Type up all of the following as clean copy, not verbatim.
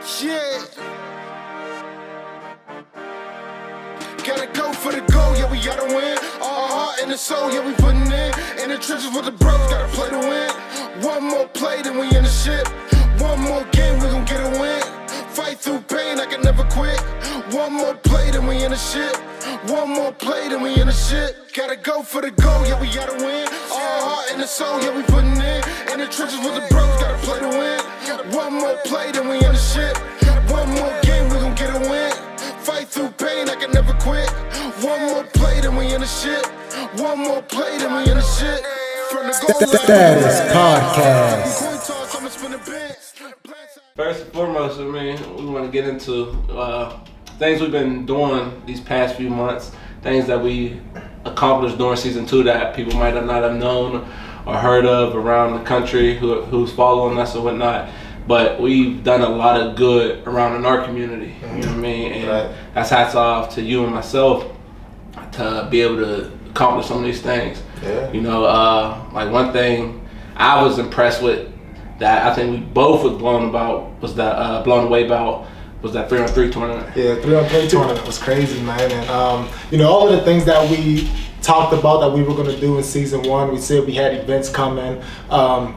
Yeah. Gotta go for the goal, yeah, we gotta win. All heart and the soul, yeah, we putting in the trenches with the bros, gotta play to win. One more play, then we in the ship. One more game, we gon' get a win. Fight through pain, I can never quit. One more play, then we in the ship. One more play, then we in the ship. Gotta go for the goal, yeah, we gotta win. All heart and the soul, yeah, we putting in the trenches with the bros, gotta play to win. One more play, then we in the ship. One more game, we gon' get a win. Fight through pain, I can never quit. One more play, then we in the shit. One more play, then we in the shit. From the goal Status Podcast. First and foremost, we want to get into things we've been doing these past few months, things that we accomplished during season 2 that people might not have known or heard of around the country who's following us or whatnot. But we've done a lot of good around in our community, you know what I mean? And that's hats off to you and myself to be able to accomplish some of these things. Yeah. You know, like one thing I was impressed with that I think we both was blown away about was that 3-on-3 tournament. Yeah, 3-on-3 tournament was crazy, man. And you know, all of the things that we talked about that we were going to do in season 1, we said we had events coming,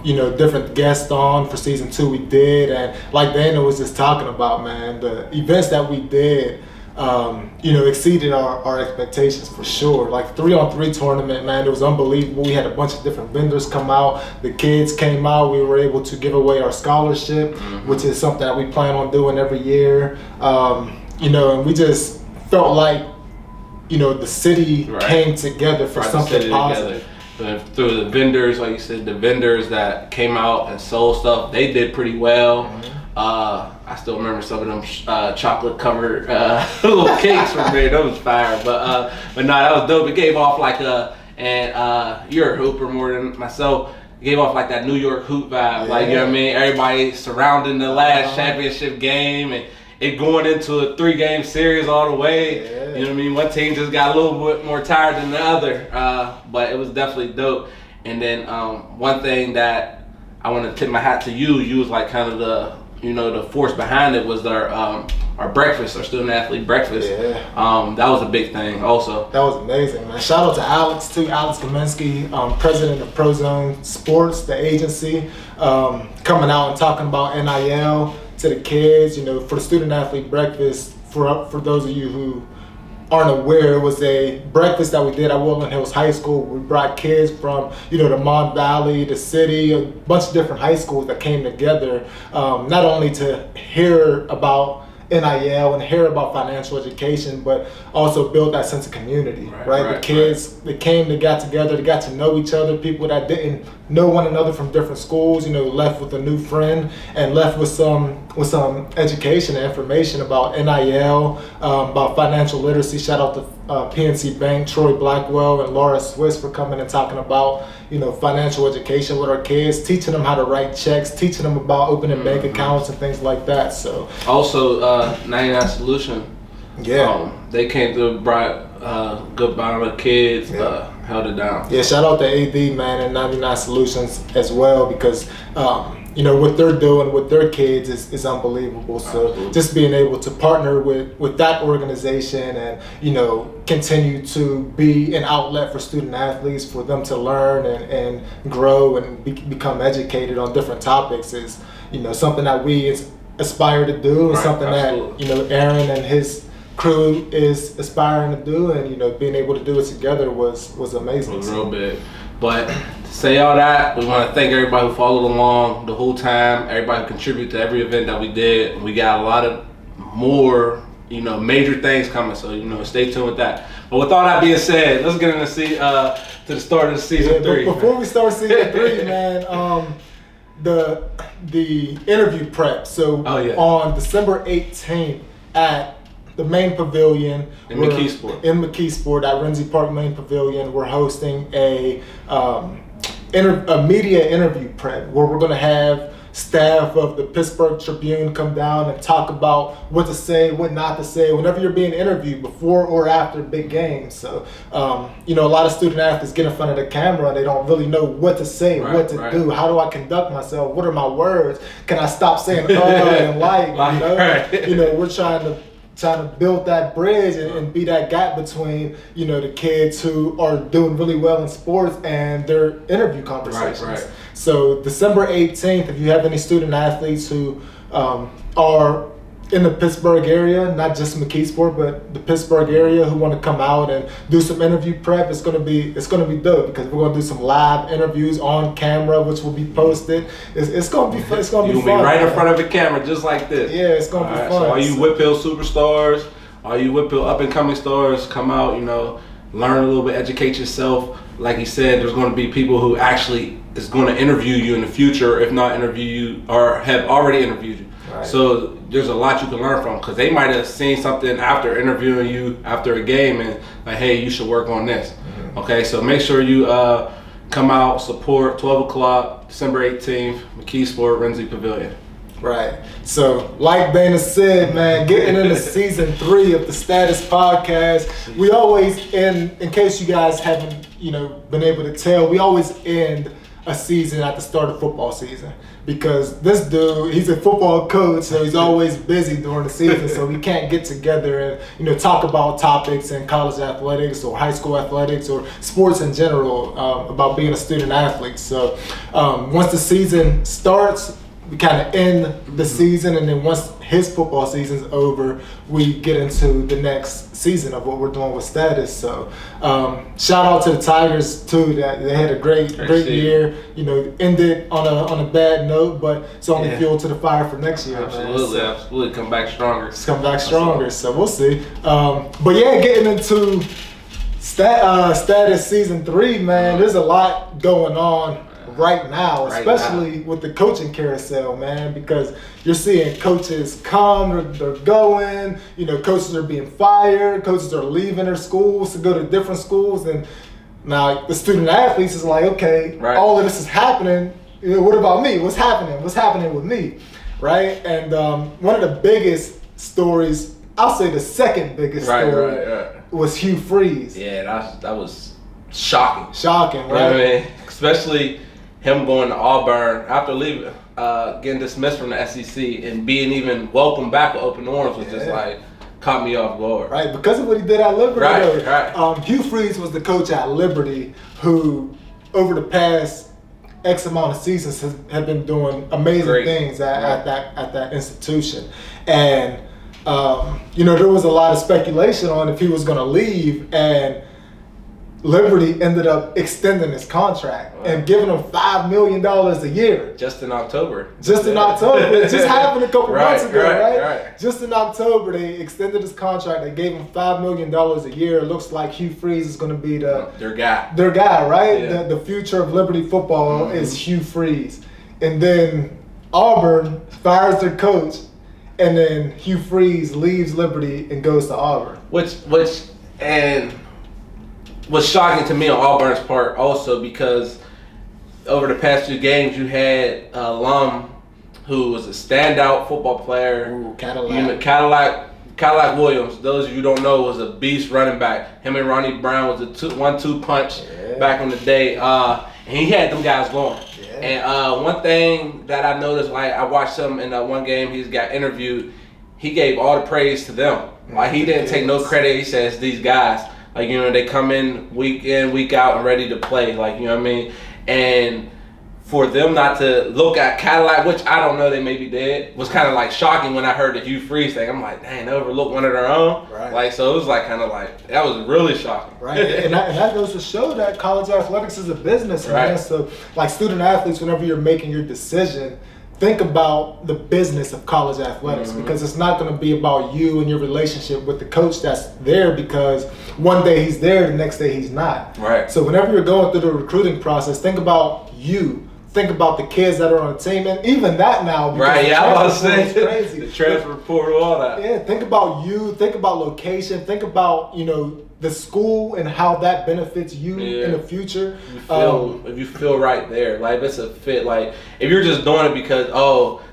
you know, different guests on for season 2 we did, and like Dana was just talking about, man, the events that we did, you know, exceeded our expectations for sure. Like 3-on-3 tournament, man, it was unbelievable. We had a bunch of different vendors come out, the kids came out, we were able to give away our scholarship, which is something that we plan on doing every year, you know, and we just felt like, you know, the city came together for something positive. Through the vendors, like you said, the vendors that came out and sold stuff, they did pretty well. I still remember some of them chocolate covered little cakes from there. That was fire. But no, that was dope. It gave off like you're a hooper more than myself. It gave off like that New York hoop vibe. Like, you know what I mean? Everybody surrounding the last championship game and it going into a 3-game series all the way. You know what I mean? One team just got a little bit more tired than the other, but it was definitely dope. And then one thing that I want to tip my hat to you was like kind of the, you know, the force behind it was our breakfast, our student athlete breakfast. That was a big thing also. That was amazing, man. Shout out to Alex too, Alex Kaminsky, president of Prozone Sports, the agency, coming out and talking about NIL to the kids, you know, for the student athlete breakfast. For those of you who aren't aware, it was a breakfast that we did at Woodland Hills High School. We brought kids from, you know, the Mon Valley, the city, a bunch of different high schools that came together, not only to hear about NIL and hear about financial education, but also build that sense of community, right? The kids, they came, they got together, they got to know each other. People that didn't know one another from different schools, you know, left with a new friend and left with some education and information about NIL, about financial literacy. Shout out to PNC Bank, Troy Blackwell and Laura Swiss for coming and talking about, you know, financial education with our kids, teaching them how to write checks, teaching them about opening bank accounts and things like that. So also 99 Solution. They came through, brought good amount of kids, held it down. Yeah, shout out to AD, man, and 99 Solutions as well, because you know, what they're doing with their kids is unbelievable. So just being able to partner with that organization and, you know, continue to be an outlet for student athletes, for them to learn and grow and become educated on different topics is, you know, something that we aspire to do, and something that, you know, Aaron and his crew is aspiring to do, and, you know, being able to do it together was amazing. It was real big. But to say all that, we want to thank everybody who followed along the whole time, everybody who contributed to every event that we did. We got a lot of more, you know, major things coming, so, you know, stay tuned with that. But with all that being said, let's get into to the start of the season 3. Before we start season 3, man, the interview prep. So on December 18th at the main pavilion in McKeesport at Renzi Park Main Pavilion, we're hosting a media interview prep where we're going to have staff of the Pittsburgh Tribune come down and talk about what to say, what not to say, whenever you're being interviewed before or after big games. So, you know, a lot of student athletes get in front of the camera and they don't really know what to say, what to do. How do I conduct myself? What are my words? Can I stop saying and like, you know? You know, we're trying to build that bridge and be that gap between, you know, the kids who are doing really well in sports and their interview conversations. So December 18th, if you have any student athletes who are in the Pittsburgh area, not just McKeesport, but the Pittsburgh area, who want to come out and do some interview prep, it's gonna be dope, because we're gonna do some live interviews on camera, which will be posted. It's gonna be fun. You'll be right in front of the camera, just like this. Yeah, it's gonna be fun. So all you Whitfield superstars, all you Whitfield up and coming stars, come out. You know, learn a little bit, educate yourself. Like he said, there's going to be people who actually is going to interview you in the future, if not interview you, or have already interviewed you. Right. So there's a lot you can learn from, because they might have seen something after interviewing you after a game and like, hey, you should work on this. Mm-hmm. Okay, so make sure you come out, support, 12 o'clock, December 18th, McKeesport, Renzi Pavilion. Right. So, like Dana said, man, getting into season 3 of the Status Podcast, we always end, in case you guys haven't, you know, been able to tell, we always end a season at the start of football season, because this dude, he's a football coach, so he's always busy during the season, so we can't get together and, you know, talk about topics in college athletics or high school athletics or sports in general, about being a student athlete. So once the season starts, we kind of end the season, and then once his football season's over, we get into the next season of what we're doing with Status. So shout out to the Tigers too, that they had a great year. You know, ended on a bad note, but it's only fuel to the fire for next year. Absolutely, man. absolutely, come back stronger. Come back stronger. So we'll see. But yeah, getting into Status season 3, man. There's a lot going on right now, especially with the coaching carousel, man, because you're seeing coaches come, they're going, you know, coaches are being fired, coaches are leaving their schools to go to different schools, and now the student athletes is like, okay, all of this is happening, you know, what about me? What's happening with me, right? And one of the biggest stories, I'll say the second biggest story, was Hugh Freeze. Yeah, that was shocking. Shocking, right? You know what I mean? Especially him going to Auburn after leaving, getting dismissed from the SEC and being even welcomed back with open arms was just like, caught me off guard. Right, because of what he did at Liberty. Right. Hugh Freeze was the coach at Liberty who, over the past X amount of seasons, have been doing amazing things at that institution. And, you know, there was a lot of speculation on if he was going to leave, and Liberty ended up extending his contract and giving him $5 million a year. Just in October. It just happened a couple months ago, right? Just in October, they extended his contract. They gave him $5 million a year. It looks like Hugh Freeze is going to be their guy, right? Yeah. The future of Liberty football is Hugh Freeze. And then Auburn fires their coach, and then Hugh Freeze leaves Liberty and goes to Auburn. Which was shocking to me on Auburn's part also, because over the past 2 games you had an alum who was a standout football player. Ooh, Cadillac. Cadillac Williams, those of you who don't know, was a beast running back. Him and Ronnie Brown was a 1-2 punch back in the day. And he had them guys going. Yeah. And one thing that I noticed, like I watched him in that one game, he got interviewed, he gave all the praise to them. Like he didn't take no credit. He says these guys, like, you know, they come in, week out, and ready to play. Like, you know what I mean? And for them not to look at Cadillac, which I don't know, they maybe did, was kind of like shocking when I heard the Hugh Freeze thing. I'm like, dang, they overlooked one of their own. Right. Like, so it was like kind of like, that was really shocking. Right. and that goes to show that college athletics is a business, man. So, like, student athletes, whenever you're making your decision, think about the business of college athletics, because it's not going to be about you and your relationship with the coach that's there, because one day he's there, the next day he's not. Right. So whenever you're going through the recruiting process, think about you think about the kids that are on the team, and even that now. Right, yeah, I was saying crazy. The transfer portal, all that. Yeah, think about you, think about location, think about, the school and how that benefits you in the future. If you feel right there, like it's a fit. Like if you're just doing it because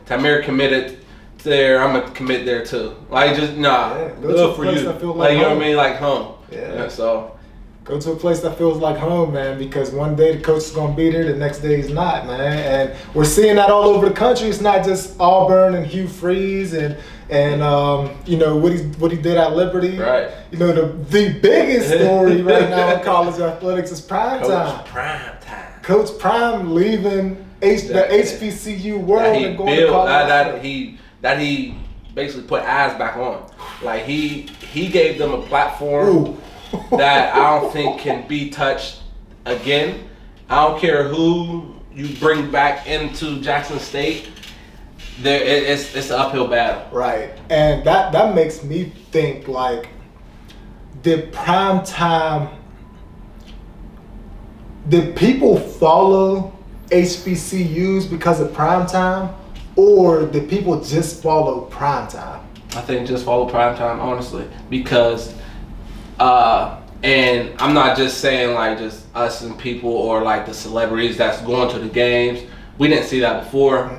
Tamir committed there, I'm gonna commit there too. Like just good for you. Like you know what I mean, like home. Yeah. So go to a place that feels like home, man. Because one day the coach is gonna be there, the next day he's not, man. And we're seeing that all over the country. It's not just Auburn and Hugh Freeze and what he did at Liberty. Right. The biggest story right now in college athletics is prime time. Coach Prime leaving the HBCU world and going to college. That he basically put eyes back on. Like he gave them a platform that I don't think can be touched again. I don't care who you bring back into Jackson State. It's an uphill battle. Right. And that makes me think, like, did people follow HBCUs because of prime time, or did people just follow prime time? I think just follow prime time, honestly, because and I'm not just saying like just us and people or like the celebrities that's going to the games. We didn't see that before,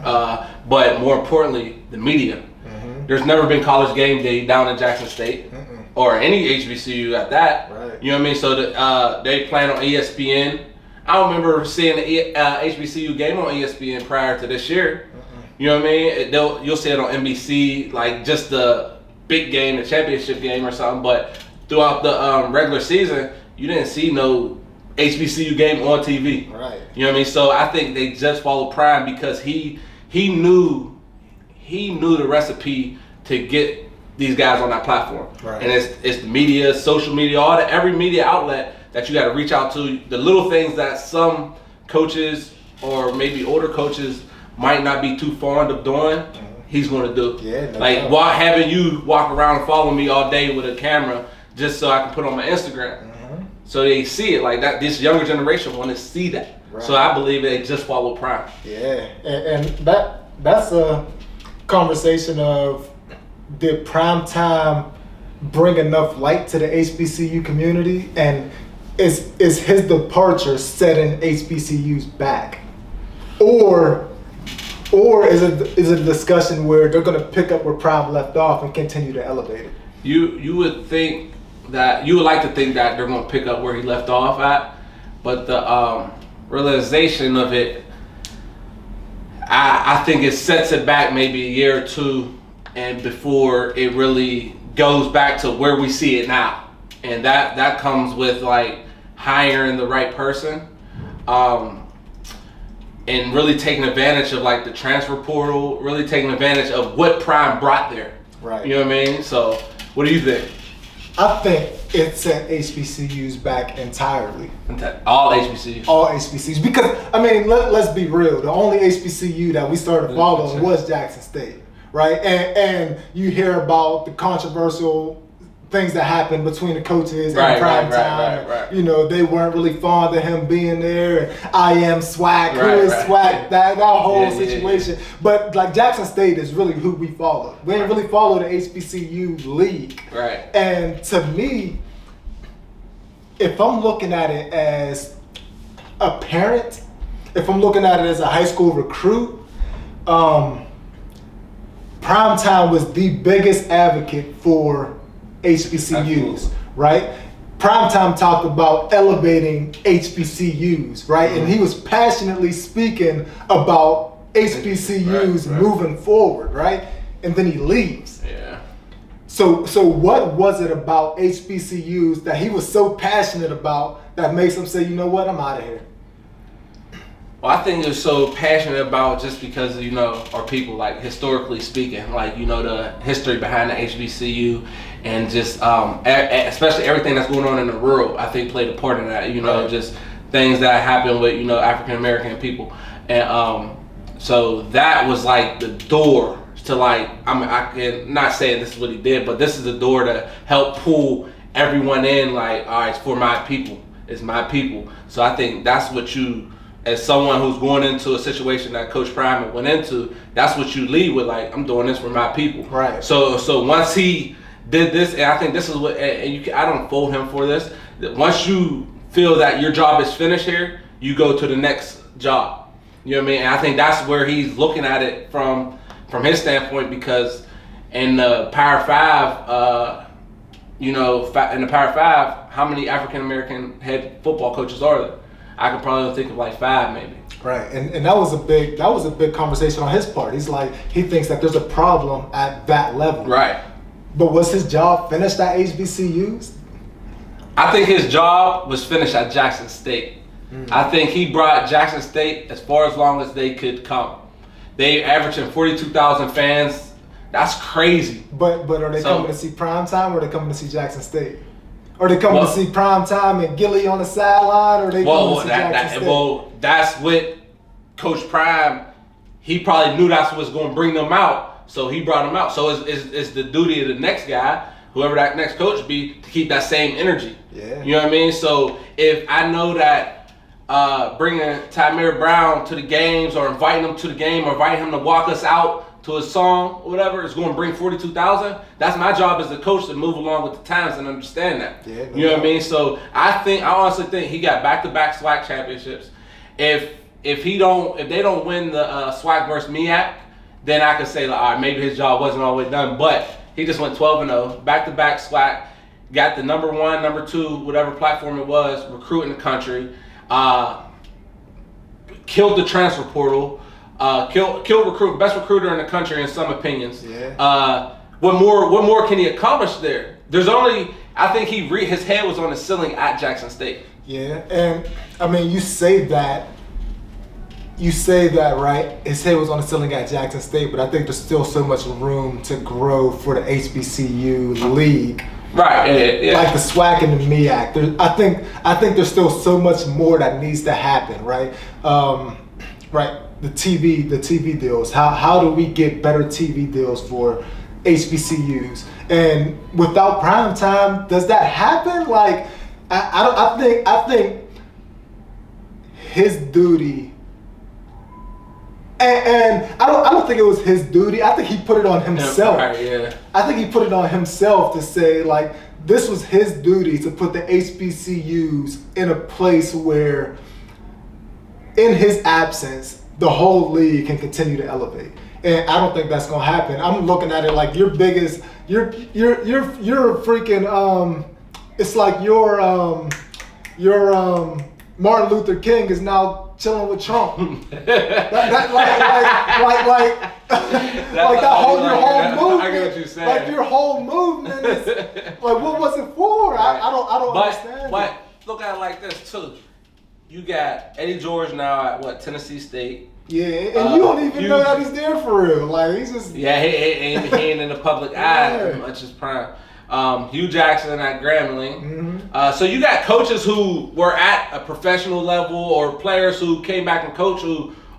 but more importantly, the media. Mm-hmm. There's never been college game day down in Jackson State or any HBCU at that. Right. You know what I mean? So they playing on ESPN. I don't remember seeing an HBCU game on ESPN prior to this year. You know what I mean? You'll see it on NBC, like just the big game, the championship game or something. But throughout the regular season, you didn't see no HBCU game on TV. Right. You know what I mean? So I think they just followed Prime because he knew the recipe to get these guys on that platform. Right. And it's the media, social media, every media outlet that you got to reach out to. The little things that some coaches or maybe older coaches might not be too fond of doing, he's going to do. Yeah. Having you walk around and follow me all day with a camera just so I can put on my Instagram. So they see it like that. This younger generation want to see that. Right. So I believe they just follow Prime. Yeah, and that's a conversation of, did prime time bring enough light to the HBCU community, and is his departure setting HBCUs back, or is it a discussion where they're going to pick up where Prime left off and continue to elevate it? You would think that you would like to think that they're going to pick up where he left off at, but the realization of it, I think it sets it back maybe a year or two, and before it really goes back to where we see it now, and that comes with like hiring the right person, and really taking advantage of like the transfer portal, really taking advantage of what Prime brought there. Right. You know what I mean? So what do you think? I think it set HBCUs back entirely. All HBCUs. All HBCUs. Because, I mean, let's be real. The only HBCU that we started following was Jackson State, right? And you hear about the controversial things that happened between the coaches and prime time. Right. You know, they weren't really fond of him being there. And I am swag. Who is swag? That whole situation. Yeah. But like Jackson State is really who we follow. We didn't really follow the HBCU league. Right. And to me, if I'm looking at it as a parent, if I'm looking at it as a high school recruit, Primetime was the biggest advocate for HBCUs. Absolutely. Right? Primetime talked about elevating HBCUs, right? Mm-hmm. And he was passionately speaking about HBCUs moving forward, right? And then he leaves. Yeah. So what was it about HBCUs that he was so passionate about that makes him say, you know what, I'm out of here? Well, I think he was so passionate about just because, you know, our people, like historically speaking, like, you know, the history behind the HBCU and just, especially everything that's going on in the world, I think played a part in that, you know, just things that happen with, you know, African-American people. And so that was like the door to like, I can not saying this is what he did, but this is the door to help pull everyone in, like, all right, it's for my people. It's my people. So I think that's what you as someone who's going into a situation that Coach Prime went into, that's what you lead with. Like, I'm doing this for my people. Right. So once he did this, and I think this is what, and I don't fault him for this. Once you feel that your job is finished here, you go to the next job. You know what I mean? And I think that's where he's looking at it from his standpoint, because in the Power 5, in the Power 5, how many African American head football coaches are there? I could probably think of like 5 maybe. Right, and that was a big conversation on his part. He's like, he thinks that there's a problem at that level. Right. But was his job finished at HBCUs? I think his job was finished at Jackson State. I think he brought Jackson State as far as long as they could come. They averaging 42,000 fans. That's crazy. But are they coming to see primetime, or are they coming to see Jackson State? Are they coming to see primetime and Gilly on the sideline, or are they coming to see Jackson State? Well, that's what Coach Prime, he probably knew that's what's going to bring them out, so he brought them out. So it's the duty of the next guy, whoever that next coach be, to keep that same energy. Yeah. You know what I mean? So if I know that bringing Tamir Brown to the games, or inviting him to the game, or inviting him to walk us out to a song or whatever, is going to bring 42,000, that's my job as a coach, to move along with the times and understand that. Yeah, you know what I mean? So I honestly think he got back-to-back SWAC championships. If they don't win the SWAC versus MEAC, then I could say, like, all right, maybe his job wasn't all the way done. But he just went 12-0, back-to-back SWAC, got the number 1, number 2, whatever platform it was, recruit in the country, killed the transfer portal, killed best recruiter in the country in some opinions. Yeah. What more can he accomplish there? There's only, I think his head was on the ceiling at Jackson State. Yeah, and I mean, you say that, right? His head was on the ceiling at Jackson State, but I think there's still so much room to grow for the HBCU league. Right, yeah. Like the SWAC and the MEAC. I think there's still so much more that needs to happen, right? Right. The TV deals. How do we get better TV deals for HBCUs? And without prime time, does that happen? Like, I think his duty. And I don't think it was his duty. I think he put it on himself. Right, yeah. I think he put it on himself to say, like, this was his duty to put the HBCUs in a place where, in his absence, the whole league can continue to elevate. And I don't think that's gonna happen. I'm looking at it like you're freaking it's like your Martin Luther King is now chilling with Trump. Like that whole movement. I get what you're saying. Like your whole movement is like, what was it for? Right. I don't understand. But look at it like this too. You got Eddie George now at Tennessee State. Yeah, and you don't even know that he's there for real. Like, he's just he ain't in the public eye as much as Prime. Hugh Jackson at Grambling. Mm-hmm. So you got coaches who were at a professional level, or players who came back and coach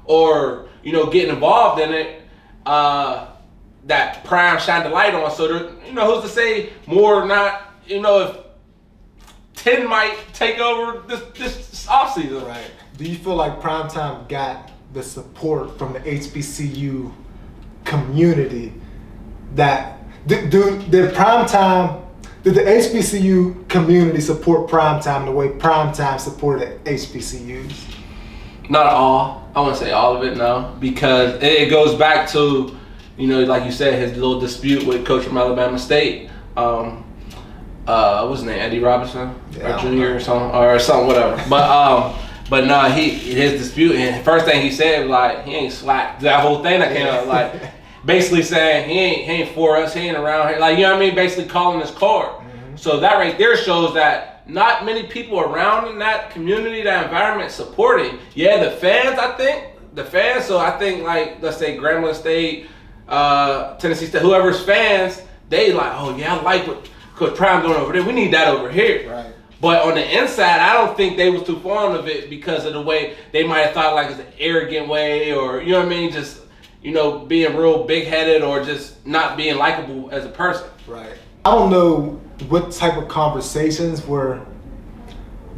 or getting involved in it. That Prime shined the light on. So who's to say more? Not if 10 might take over this offseason. Right. Do you feel like Primetime got the support from the HBCU community that did the HBCU community support Primetime the way Primetime supported HBCUs? Not all. I want to say all of it, no, because it goes back to like you said, his little dispute with coach from Alabama State. What's his name? Eddie Robinson, or Junior, or something, whatever. But no, his dispute, and first thing he said was like, he ain't slack. That whole thing that came out, like, basically saying he ain't for us, he ain't around here, like, basically calling his card. Mm-hmm. So that right there shows that not many people around in that community, that environment, supporting. Yeah, the fans. So I think, like, let's say Grambling State, Tennessee State, whoever's fans, they like, oh yeah, I like what Coach Prime doing over there. We need that over here. Right. But on the inside, I don't think they was too fond of it because of the way they might have thought, like, it's an arrogant way, or just being real big-headed, or just not being likable as a person. Right. I don't know what type of conversations were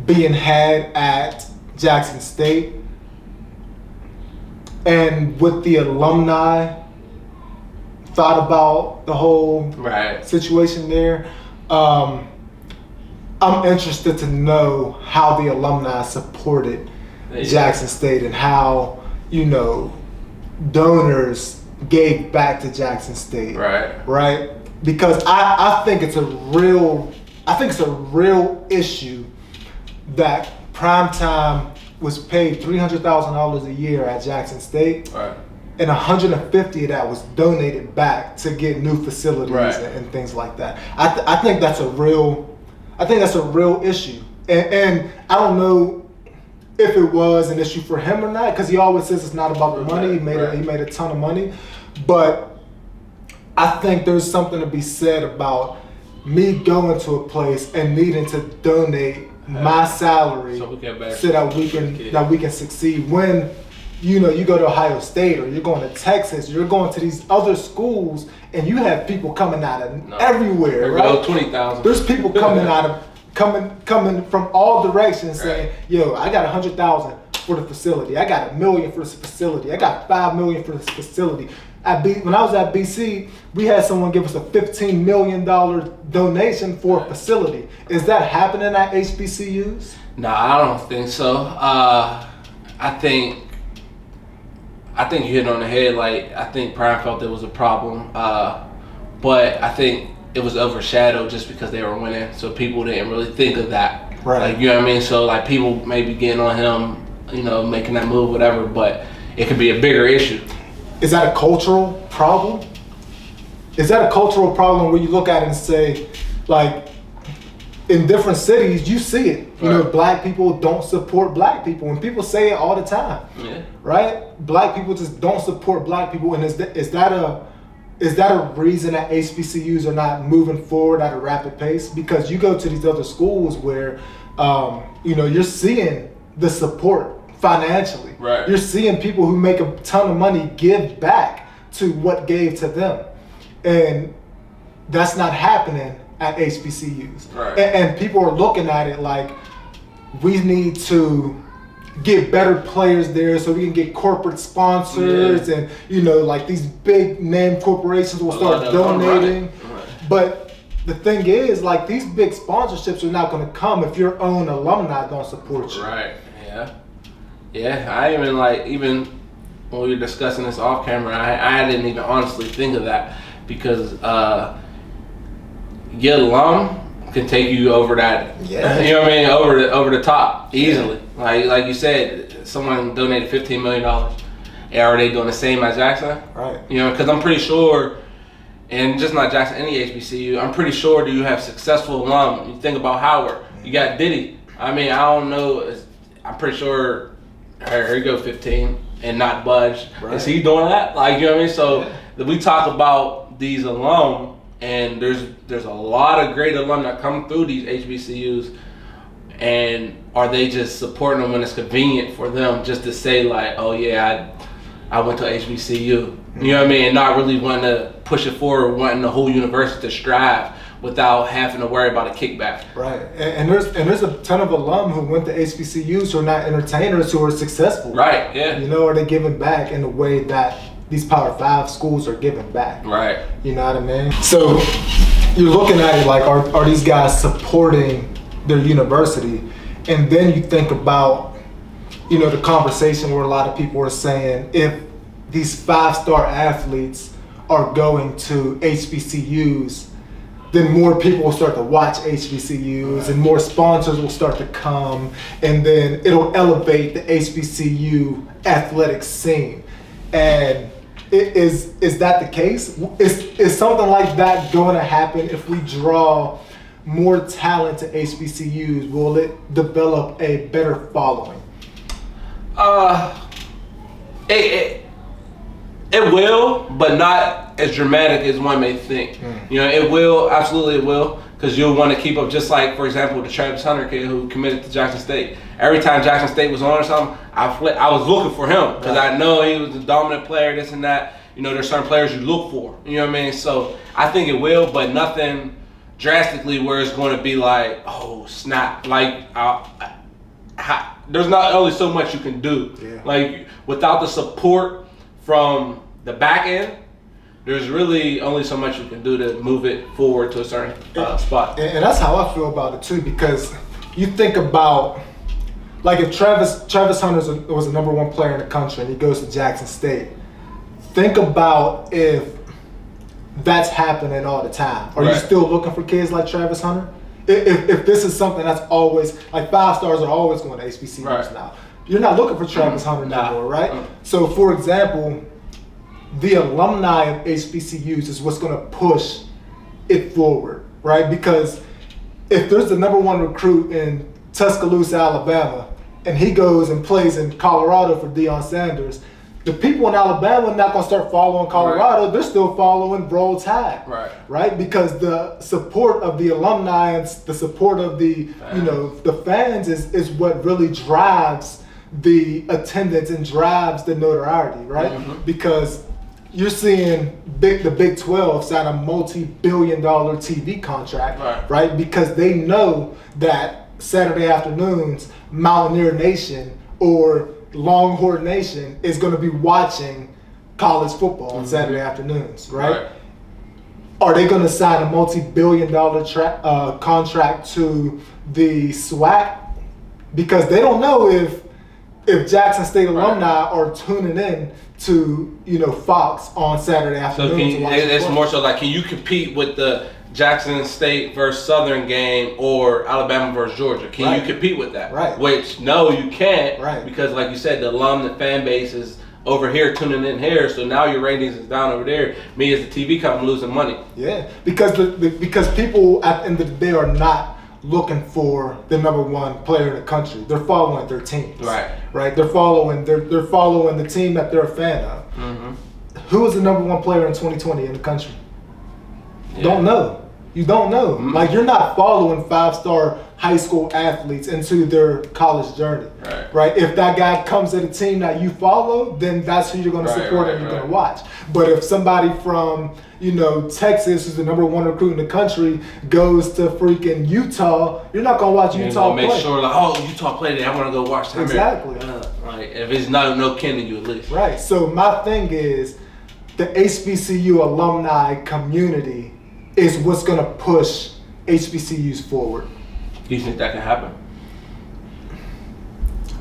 being had at Jackson State, and what the alumni thought about the whole situation there. I'm interested to know how the alumni supported Jackson State and how, donors gave back to Jackson State. Right? Because I think it's a real issue that Primetime was paid $300,000 a year at Jackson State. And 150 of that was donated back to get new facilities and things like that. I think that's a real issue, and I don't know if it was an issue for him or not, because he always says it's not about the money. He made a ton of money, but I think there's something to be said about me going to a place and needing to donate my salary so that we can succeed. When you go to Ohio State or you're going to Texas, you're going to these other schools, and you have people coming out of everywhere, right? 20,000. There's people coming from all directions saying, "Yo, I got 100,000 for the facility. I got $1 million for this facility. I got $5 million for this facility." When I was at BC, we had someone give us a $15 million donation for a facility. Is that happening at HBCUs? No, I don't think so. I think you hit on the head. Like, I think Prime felt it was a problem, but I think it was overshadowed just because they were winning, so people didn't really think of that. Like, you know what I mean? So like, people may be getting on him, making that move, whatever, but it could be a bigger issue. Is that a cultural problem? Is that a cultural problem where you look at it and say, like, in different cities, you see it. Black people don't support black people, and people say it all the time. Right? Black people just don't support black people, and is that a reason that HBCUs are not moving forward at a rapid pace? Because you go to these other schools where, you're seeing the support financially. You're seeing people who make a ton of money give back to what gave to them, and that's not happening at HBCUs. And people are looking at it like, we need to get better players there so we can get corporate sponsors, and like these big name corporations will start donating. But the thing is, like, these big sponsorships are not going to come if your own alumni don't support you. I even when we were discussing this off camera, I didn't even honestly think of that, because your alum can take you over that, over the top easily. Like you said, someone donated $15 million. Are they doing the same at Jackson? Because I'm pretty sure, and just not Jackson, any HBCU, I'm pretty sure, do you have successful alum? You think about Howard, you got Diddy. I mean, I don't know, I'm pretty sure, here you go, 15 and not budge. Is he doing that? Like, you know what I mean? So we talk about these alum, and there's a lot of great alum that come through these HBCUs, and are they just supporting them when it's convenient for them, just to say like, oh yeah, I went to HBCU, you know what I mean, and not really wanting to push it forward, wanting the whole university to strive without having to worry about a kickback. And there's a ton of alum who went to HBCUs who are not entertainers, who are successful. Are they giving back in the way that these Power 5 schools are giving back? You know what I mean? So you're looking at it like, are these guys supporting their university? And then you think about, the conversation where a lot of people are saying, if these 5-star athletes are going to HBCUs, then more people will start to watch HBCUs, and more sponsors will start to come, and then it'll elevate the HBCU athletic scene. And is that the case? Is something like that going to happen if we draw more talent to HBCUs? Will it develop a better following? It will, but not as dramatic as one may think. It will, absolutely it will, because you'll want to keep up, just like, for example, the Travis Hunter kid who committed to Jackson State. Every time Jackson State was on or something, I was looking for him, because I know he was the dominant player, this and that. There's certain players you look for, you know what I mean? So I think it will, but nothing drastically where it's going to be like, oh snap, like there's not only so much you can do. Yeah. Like without the support from the back end, there's really only so much you can do to move it forward to a certain spot. And that's how I feel about it too, because you think about, like, if Travis Hunter was the number one player in the country and he goes to Jackson State, think about if that's happening all the time. Are you still looking for kids like Travis Hunter? If this is something that's always, like, 5 stars are always going to HBCUs now. You're not looking for Travis Hunter anymore, right? So, for example, the alumni of HBCUs is what's going to push it forward, right? Because if there's the number one recruit in Tuscaloosa, Alabama, and he goes and plays in Colorado for Deion Sanders, the people in Alabama are not going to start following Colorado. They're still following Roll Tide, right? Because the support of the alumni and the support of the the fans is what really drives the attendance and drives the notoriety, right? Because you're seeing the Big 12 sign a multi-billion-dollar TV contract, right? Because they know that Saturday afternoons, Mountaineer Nation or Longhorn Nation is going to be watching college football on Saturday afternoons, right? Are they going to sign a multi-billion-dollar contract to the SWAC? Because they don't know if Jackson State alumni are tuning in to Fox on Saturday afternoon. So it's more so like, can you compete with the Jackson State versus Southern game or Alabama versus Georgia? Can you compete with that? Right. Which no, you can't. Right. Because like you said, the alum, the fan base is over here tuning in here. So now your ratings is down over there. Me as the TV company losing money. Yeah, because because people at the end of the day are not looking for the number one player in the country. They're following their teams. Right. They're following the team that they're a fan of. Who was the number one player in 2020 in the country? Don't know. You don't know. Like, you're not following 5-star high school athletes into their college journey. Right. If that guy comes to the team that you follow, then that's who you're going to support and you're going to watch. But if somebody from Texas, who's the number one recruit in the country, goes to freaking Utah, you're not going to watch Utah play. Make sure, like, Utah play today, I want to go watch that. Exactly. Like, if it's not no kin to you, at least. Right. So my thing is, the HBCU alumni community is what's going to push HBCUs forward. Do you think that can happen?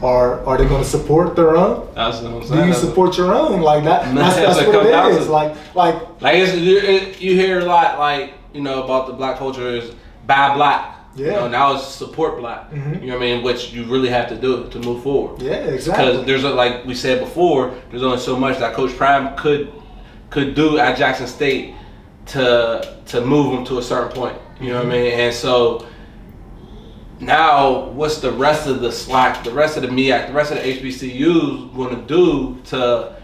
Are they going to support their own? That's what I'm saying. Do you support your own? Like that? That's what it is. Like you hear a lot, like, about the black culture is buy black. Yeah. Now it's support black. You know what I mean? Which you really have to do to move forward. Yeah, exactly. Because there's like we said before, there's only so much that Coach Prime could do at Jackson State to move them to a certain point. You know what I mean? And so now, what's the rest of the SWAC, the rest of the MEAC, the rest of the HBCUs going to do to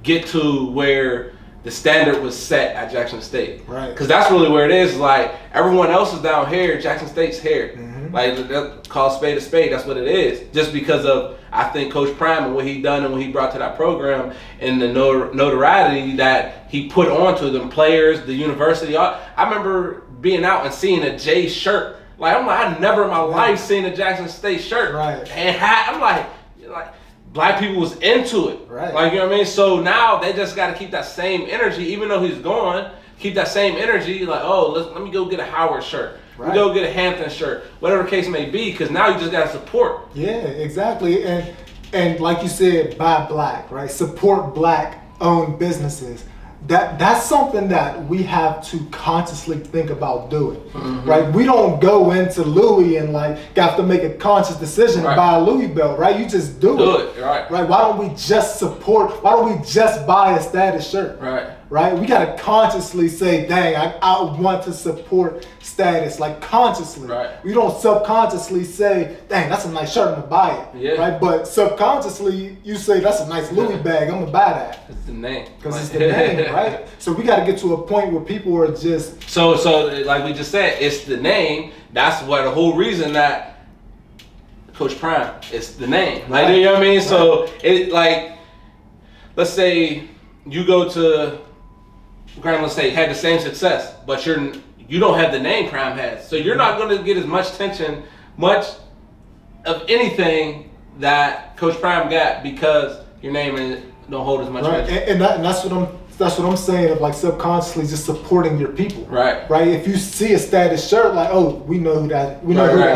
get to where the standard was set at Jackson State? Right. Because that's really where it is. Like, everyone else is down here, Jackson State's here. Like, call spade a spade. That's what it is. Just because of, I think, Coach Prime and what he done and what he brought to that program and the notoriety that he put onto them players, the university. I remember being out and seeing a J shirt. Like, I'm like, I never in my life seen a Jackson State shirt and hat. I'm like, black people was into it. Right. Like, you know what I mean? So now they just got to keep that same energy, even though he's gone. Keep that same energy. Like, let me go get a Howard shirt. We go get a Hampton shirt, whatever the case may be, because now you just got to support. Yeah, exactly. And like you said, buy black, right? Support black-owned businesses. That's something that we have to consciously think about doing, right? We don't go into Louis and have to make a conscious decision to buy a Louis belt, right? You just do it. Right? Why don't we just support? Why don't we just buy a status shirt? Right? We gotta consciously say, dang, I want to support status, like consciously. We don't subconsciously say, dang, that's a nice shirt, I'm gonna buy it. Right? But subconsciously, you say, that's a nice Louis bag, I'm gonna buy that. It's the name. Because it's the name, right? So we gotta get to a point where people are just... So like we just said, it's the name. That's what the whole reason that Coach Prime, it's the name. Like, you know what I mean? So it, like, let's say you go to Grambling State, had the same success, but you don't have the name Prime has. So you're not going to get as much attention, of anything that Coach Prime got because your name don't hold as much right. weight. And that's what I'm saying of like subconsciously just supporting your people. Right. Right. If you see a status shirt, like, oh, we know who that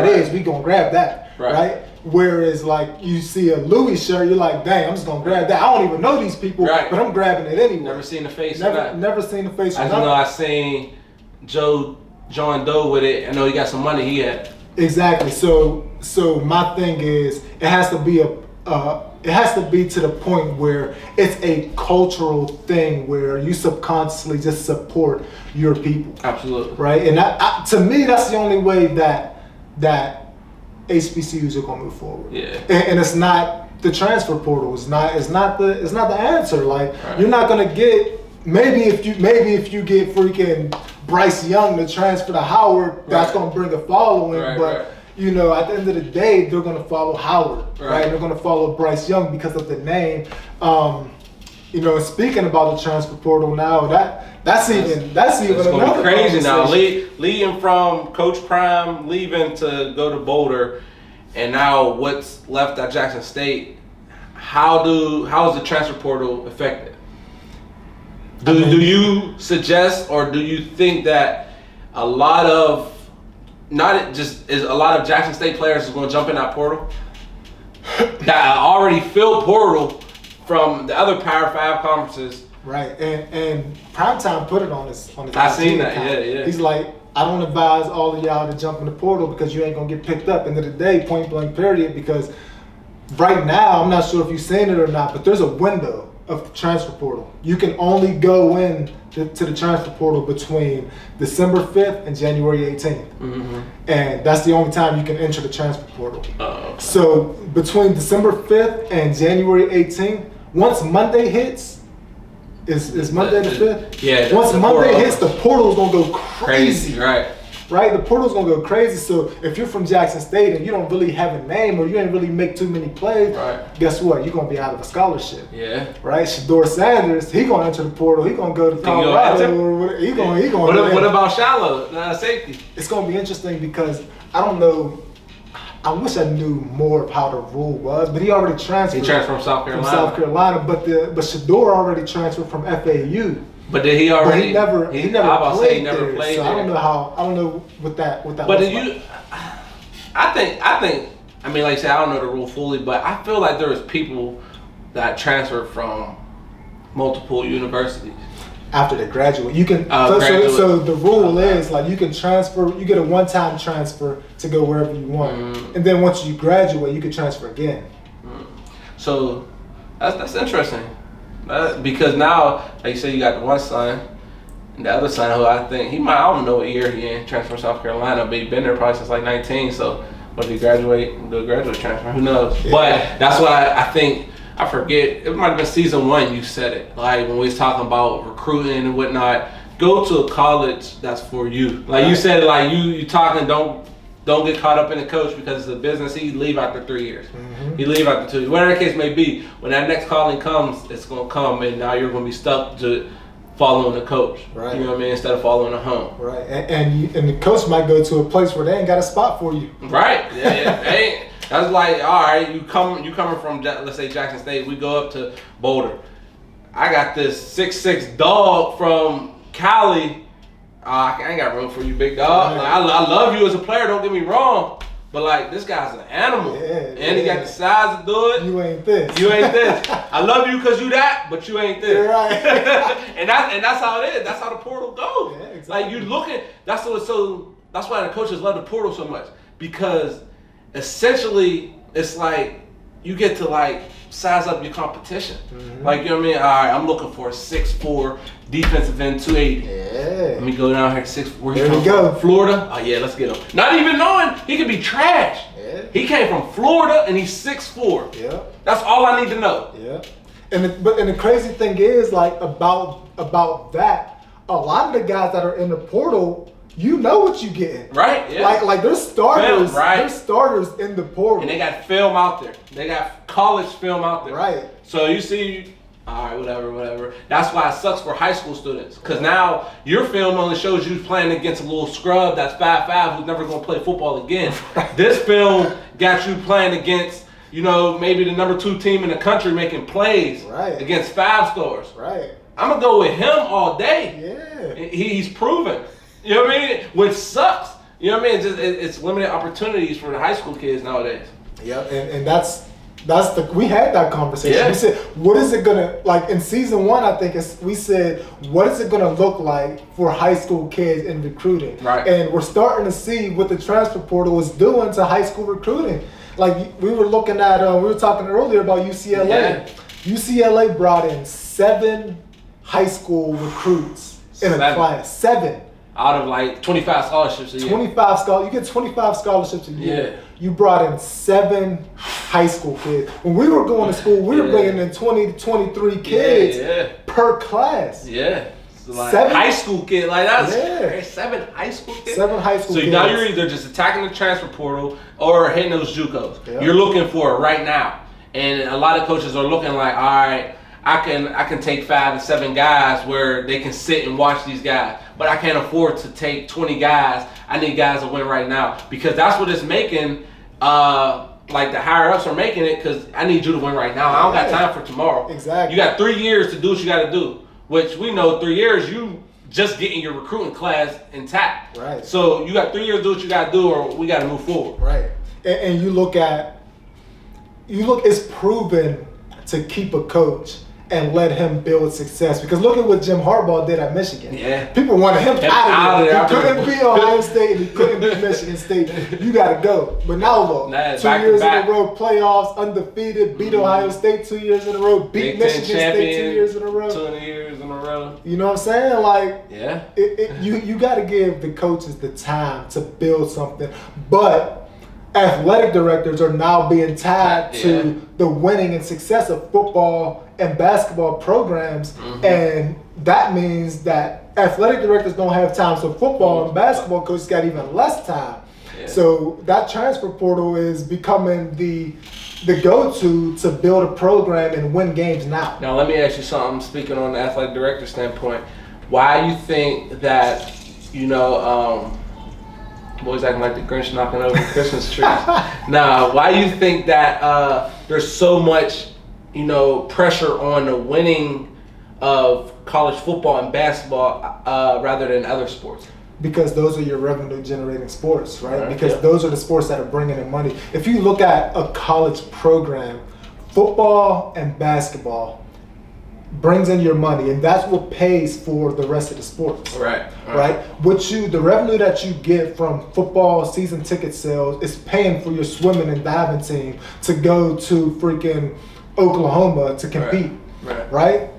is, we gonna grab that. Right. Whereas like you see a Louis shirt, you're like, dang, I'm just gonna grab that. I don't even know these people, but I'm grabbing it anyway. Never seen the face. Never seen the face. I just know I seen John Doe with it. I know he got some money he had. Exactly. So my thing is, it has to be to the point where it's a cultural thing where you subconsciously just support your people. Absolutely. Right. And to me, that's the only way that HBCUs are gonna move forward. Yeah. And it's not the transfer portal. It's not the answer. Like you're not gonna get maybe if you get freaking Bryce Young to transfer to Howard, that's gonna bring a following. But you know, at the end of the day, they're gonna follow Howard, right? They're gonna follow Bryce Young because of the name. You know, and speaking about the transfer portal now, that's even another crazy now. Leading from Coach Prime, leaving to go to Boulder, and now what's left at Jackson State. How is the transfer portal affected? Do you suggest, or do you think that a lot of Jackson State players is going to jump in that portal? That already filled portal from the other Power 5 conferences. Right, and Primetime put it on his I seen that, account. yeah. He's like, I don't advise all of y'all to jump in the portal because you ain't gonna get picked up. End of the day, point blank period, because right now, I'm not sure if you've seen it or not, but there's a window of transfer portal. You can only go in to the transfer portal between December 5th and January 18th. Mm-hmm. And that's the only time you can enter the transfer portal. Okay. So between December 5th and January 18th, once Monday hits, is Monday the 5th? Yeah. Once Monday hits, the portal's gonna go crazy. Right, the portal's gonna go crazy. So if you're from Jackson State and you don't really have a name or you ain't really make too many plays, guess what? You're gonna be out of a scholarship. Yeah. Right, Deion Sanders, he gonna enter the portal. He gonna go to Colorado. He gonna. What about Shallow, safety? It's gonna be interesting because I don't know. I wish I knew more of how the rule was, but he already transferred. He transferred from South Carolina. But Shador already transferred from FAU. But did he already? But he never played there. So there. I don't know what that. But did you? I think. I mean, like I said, I don't know the rule fully, but I feel like there's people that transfer from multiple universities after they graduate. You can. So the rule is like you can transfer. You get a one-time transfer to go wherever you want, and then once you graduate, you can transfer again. So that's interesting. Because now, like you said, you got the one son, and the other son who I think I don't know what year he in, transfer from South Carolina, but he been there probably since like 19, so what did he graduate and do a graduate transfer? Who knows? Yeah. But that's what I think, I forget, it might have been season 1 you said it, like when we was talking about recruiting and whatnot, go to a college that's for you. Like you said, like you talking, don't get caught up in the coach because it's a business. He leave after 3 years. Mm-hmm. He leave after 2 years. Whatever the case may be, when that next calling comes, it's going to come, and now you're going to be stuck to following the coach. Right. You know what I mean? Instead of following the home. Right. And the coach might go to a place where they ain't got a spot for you. Right. Yeah. That's like, all right, you coming from, let's say, Jackson State. We go up to Boulder. I got this 6'6" dog from Cali. I ain't got room for you, big dog. Like, I love you as a player, don't get me wrong. But like, this guy's an animal. And he got the size to do it. You ain't this. I love you because you that, but you ain't this. You're right. and that's how it is. That's how the portal goes. Yeah, exactly. Like you looking, that's why the coaches love the portal so much. Because essentially it's like you get to like size up your competition. Mm-hmm. Like, you know what I mean? All right, I'm looking for a 6'4" defensive end, 280. Yeah. Let me go down here, 6'4". Where there we go. Florida? Oh yeah, let's get him. Not even knowing he could be trash. Yeah. He came from Florida and he's 6'4". Yeah. That's all I need to know. Yeah. And the crazy thing is, like, about that, a lot of the guys that are in the portal, you know what you're getting. Right, yeah. Like there's starters. Right. There's starters in the portal. And they got film out there. They got college film out there. Right. So you see, all right, whatever. That's why it sucks for high school students. Because now your film only shows you playing against a little scrub that's 5'5" who's never going to play football again. This film got you playing against, maybe the number 2 team in the country making plays against 5 stars. Right. I'm going to go with him all day. Yeah. He's proven. You know what I mean? Which sucks. You know what I mean? It's limited opportunities for the high school kids nowadays. Yep, and that's we had that conversation. Yeah. We said, what is it gonna, like in season 1, I think we said, what is it gonna look like for high school kids in recruiting? Right. And we're starting to see what the transfer portal is doing to high school recruiting. Like we were looking at, we were talking earlier about UCLA. Yeah. UCLA brought in 7 high school recruits in a class. 7. Out of like 25 scholarships a year. 25 you get 25 scholarships a year. Yeah. You brought in 7 high school kids. When we were going to school, we were bringing in 20 to 23 kids per class. Yeah. So like 7 high school kid, like that's Yeah. 7 high school kids. 7 high school So kids. now you're either just attacking the transfer portal or hitting those JUCOs. Yep. You're looking for it right now, and a lot of coaches are looking like, all right, I can take 5 to 7 guys where they can sit and watch these guys, but I can't afford to take 20 guys. I need guys to win right now because that's what it's making. Like the higher ups are making it because I need you to win right now. I don't got time for tomorrow. Exactly. You got 3 years to do what you got to do, which we know 3 years you just getting your recruiting class intact. Right. So you got 3 years to do what you got to do, or we got to move forward. Right. And you look, it's proven to keep a coach and let him build success. Because look at what Jim Harbaugh did at Michigan. Yeah. People wanted him out of there. He couldn't there. be Ohio State and he couldn't be Michigan State. You got to go. But now look, 2 years in a row, playoffs, undefeated, beat Ohio State 2 years in a row, beat Michigan State 2 years in a row. 2 years in a row. You know what I'm saying? Like, Yeah. you got to give the coaches the time to build something. But athletic directors are now being tied to the winning and success of football and basketball programs, and that means that athletic directors don't have time, so football and basketball coaches got even less time. Yeah. So that transfer portal is becoming the go-to to build a program and win games now. Now let me ask you something, speaking on the athletic director standpoint. Why you think that, boys acting like the Grinch knocking over Christmas trees. Nah, why you think that there's so much, pressure on the winning of college football and basketball rather than other sports? Because those are your revenue generating sports, right? Because those are the sports that are bringing in money. If you look at a college program, football and basketball brings in your money, and that's what pays for the rest of the sports. Right. The revenue that you get from football season ticket sales is paying for your swimming and diving team to go to freaking Oklahoma to compete. Right?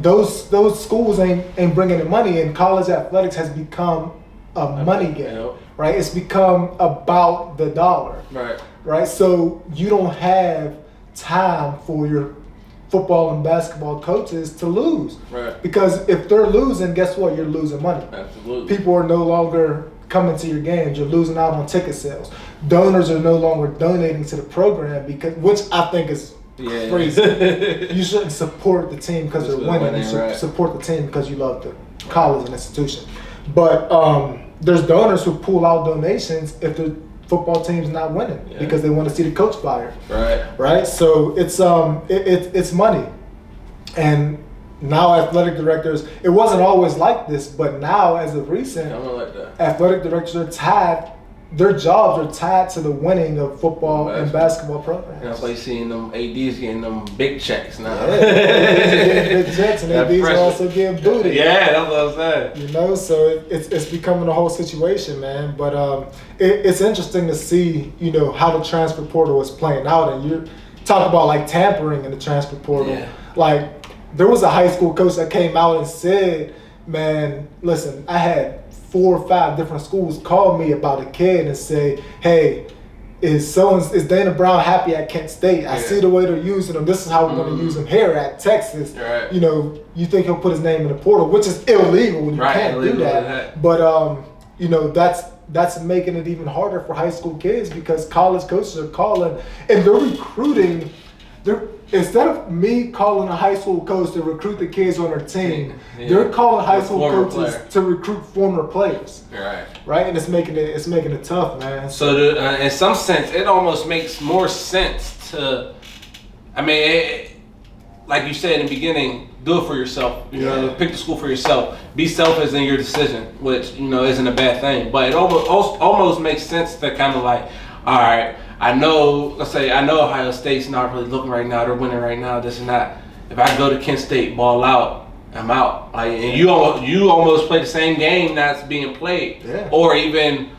Those schools ain't bringing in money, and college athletics has become a money game. Right? It's become about the dollar. Right? So you don't have time for your football and basketball coaches to lose. Because if they're losing, guess what? You're losing money. Absolutely. People are no longer coming to your games. You're losing out on ticket sales. Donors are no longer donating to the program, which I think is crazy. You shouldn't support the team because they're winning. You should support the team because you love the college and institution. But there's donors who pull out donations if the football team's not winning because they want to see the coach fired. Right. So it's money, and now athletic directors. It wasn't always like this, but now as of recent, athletic directors are tied. Their jobs are tied to the winning of football and basketball programs. That's why you're seeing them ADs getting them big checks now. ADs are getting big checks, and ADs are also getting booted. Yeah, that's what I'm saying. So it's becoming a whole situation, man. But it's interesting to see, how the transfer portal is playing out. And you talk about like tampering in the transfer portal. Like there was a high school coach that came out and said, "Man, listen, I had 4 or 5 different schools call me about a kid and say, hey, is Dana Brown happy at Kent State? I see the way they're using him. This is how we're going to use him here at Texas. You think he'll put his name in the portal, which is illegal. You can't do that. But that's making it even harder for high school kids because college coaches are calling and they're recruiting. instead of me calling a high school coach to recruit the kids on their team, they're calling high school coaches to recruit former players. Right, and it's making it tough, man. So in some sense, it almost makes more sense to, I mean, like you said in the beginning, do it for yourself. You know, pick the school for yourself. Be selfish in your decision, which isn't a bad thing. But it almost makes sense to kind of like, all right, let's say I know Ohio State's not really looking right now. They're winning right now. This and that. If I go to Kent State, ball out, I'm out. Like, and you almost play the same game that's being played, or even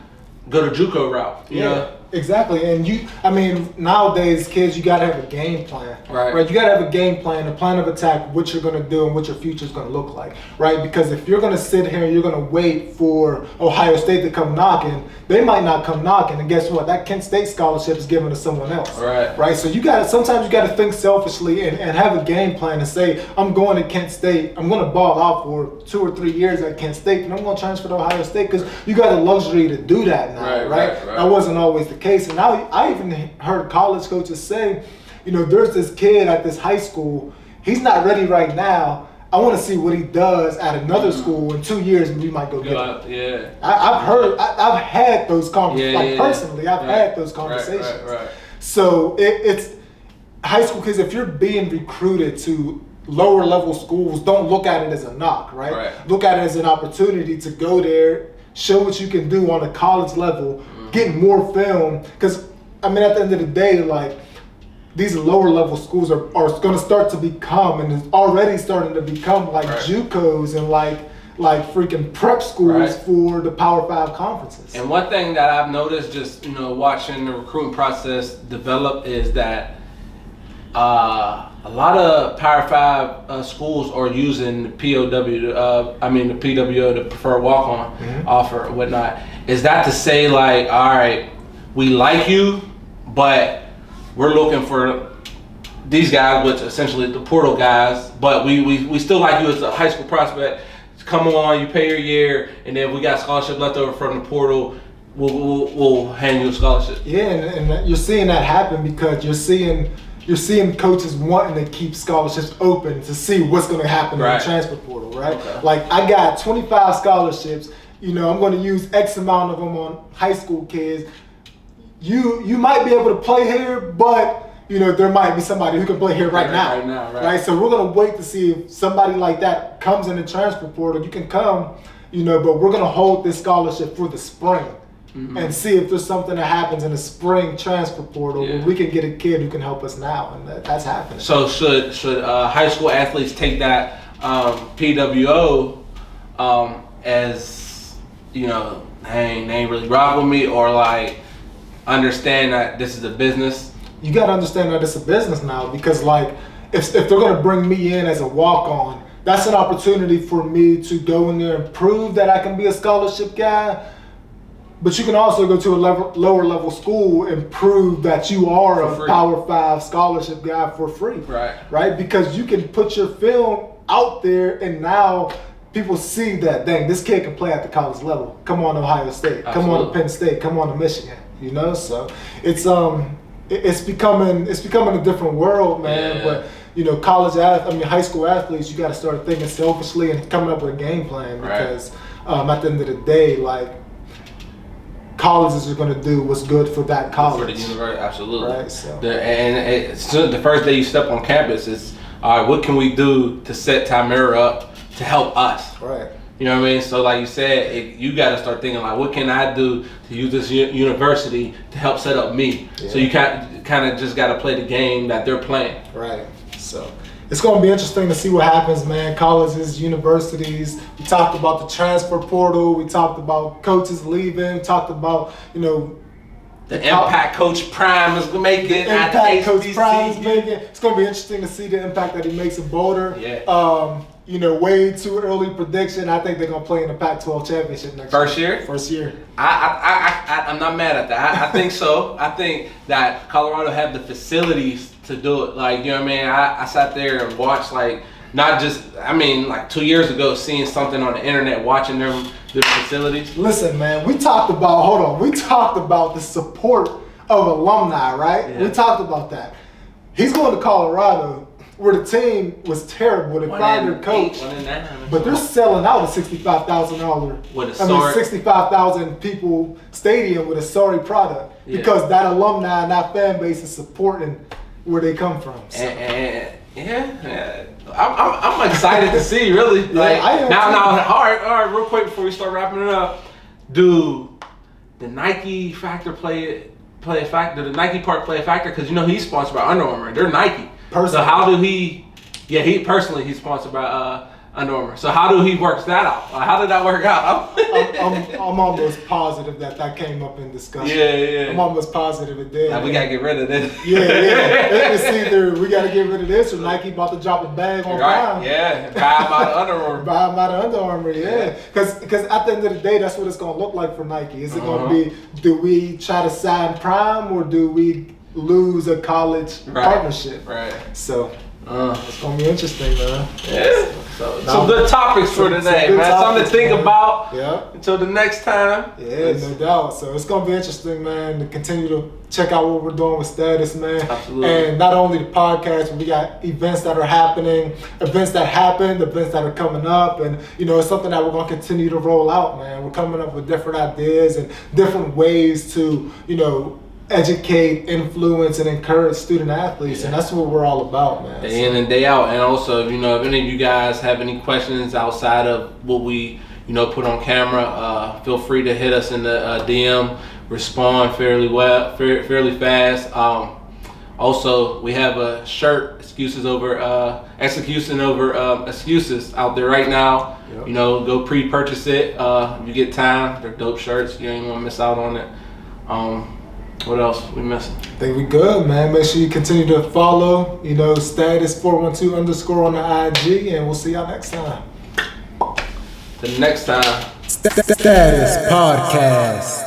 go the JUCO route. You know? Exactly, and nowadays, kids, you gotta have a game plan, right? You gotta have a game plan, a plan of attack, what you're gonna do and what your future is gonna look like, right? Because if you're gonna sit here and you're gonna wait for Ohio State to come knocking, they might not come knocking, and guess what? That Kent State scholarship is given to someone else, right? So sometimes you gotta think selfishly and have a game plan and say, I'm going to Kent State, I'm gonna ball out for 2 or 3 years at Kent State, and I'm gonna transfer to Ohio State because you got the luxury to do that now, right? That wasn't always the case. And now I even heard college coaches say, there's this kid at this high school, he's not ready right now. I want to see what he does at another school in 2 years, and we might go get him. I've had those conversations. Personally, I've had those conversations. So it's high school kids. If you're being recruited to lower level schools, don't look at it as a knock, right? Look at it as an opportunity to go there, show what you can do on a college level. Get more film, because at the end of the day, like, these lower level schools are going to start to become, and is already starting to become, like JUCOs and like freaking prep schools for the Power 5 conferences. And one thing that I've noticed, just watching the recruiting process develop, is that a lot of Power 5 schools are using the PWO, the preferred walk-on offer or whatnot. Is that to say, like, all right, we like you, but we're looking for these guys, which essentially the portal guys, but we still like you as a high school prospect. Come on, you pay your year, and then we got scholarship left over from the portal. We'll hand you a scholarship. Yeah, and you're seeing that happen because you're seeing coaches wanting to keep scholarships open to see what's going to happen in the transfer portal, right? Like, I got 25 scholarships. I'm going to use X amount of them on high school kids. You might be able to play here, but there might be somebody who can play here right now. Right? So we're going to wait to see if somebody like that comes in the transfer portal. You can come, but we're going to hold this scholarship for the spring. And see if there's something that happens in the spring transfer portal where we can get a kid who can help us now, and that's happening. So should high school athletes take that PWO as they ain't really rock with me, or like understand that this is a business? You got to understand that it's a business now, because like if they're going to bring me in as a walk-on, that's an opportunity for me to go in there and prove that I can be a scholarship guy. But you can also go to a lower level school and prove that you are a Power 5 scholarship guy for free. Right? Because you can put your film out there, and now people see that, dang, this kid can play at the college level. Come on to Ohio State. Come on to Penn State. Come on to Michigan. So it's becoming a different world, man. But high school athletes, you got to start thinking selfishly and coming up with a game plan, because at the end of the day, like, colleges are going to do what's good for that college. For the university, absolutely. Right. So. The first day you step on campus is, all right, what can we do to set Tamara up to help us? Right. You know what I mean? So like you said, you got to start thinking like, what can I do to use this university to help set up me? Yeah. So you kind of just got to play the game that they're playing. Right. So it's going to be interesting to see what happens, man. Colleges, universities. We talked about the transfer portal. We talked about coaches leaving. We talked about, the impact Coach Prime is making at the HBCU. Coach Prime is making. It's going to be interesting to see the impact that he makes in Boulder. Yeah. Way too early prediction. I think they're going to play in the Pac-12 championship next year. First year. I'm not mad at that. I think so. I think that Colorado have the facilities to do it. Like, you know what I mean? I sat there and watched, like, not just, like 2 years ago, seeing something on the internet, watching their facilities. Listen, man, we talked about the support of alumni, right? Yeah. We talked about that. He's going to Colorado, where the team was terrible. They fired their coach, but they're selling out a $65,000 65,000 people stadium with a sorry product because that alumni and that fan base is supporting where they come from. So. I'm excited to see, really. Like now, all right, real quick before we start wrapping it up, do the Nike factor play a factor? The Nike part play a factor? Because he's sponsored by Under Armour. They're Nike. Personally. So how do he? Yeah, he's sponsored by Under Armour. So how do he works that out? How did that work out? I'm almost positive that came up in discussion. Yeah. I'm almost positive it did. We gotta get rid of this. It's either we gotta get rid of this or Nike about to drop a bag on Prime. Yeah, buy him out of Under Armour. Buy him out of Under Armour, yeah. Because at the end of the day, that's what it's gonna look like for Nike. Is it gonna be, do we try to sign Prime or do we lose a college partnership? Right. So it's gonna be interesting, man. Yeah. So good topics for today, man. Something to think about. Yeah. Until the next time. Yeah, no doubt. So it's gonna be interesting, man, to continue to check out what we're doing with Status, man. Absolutely. And not only the podcast, but we got events that are happening, events that happened, events that are coming up, and it's something that we're gonna continue to roll out, man. We're coming up with different ideas and different ways to, educate, influence, and encourage student athletes, and that's what we're all about, man. Day in and day out. And also, if any of you guys have any questions outside of what we, put on camera, feel free to hit us in the DM. Respond fairly fast. Also, we have a shirt, excuses out there right now. Yep. Go pre-purchase it. If you get time, they're dope shirts. You ain't gonna miss out on it. What else we missing? I think we good, man. Make sure you continue to follow, Status 412_ on the IG, and we'll see y'all next time. The next time. Status Podcast.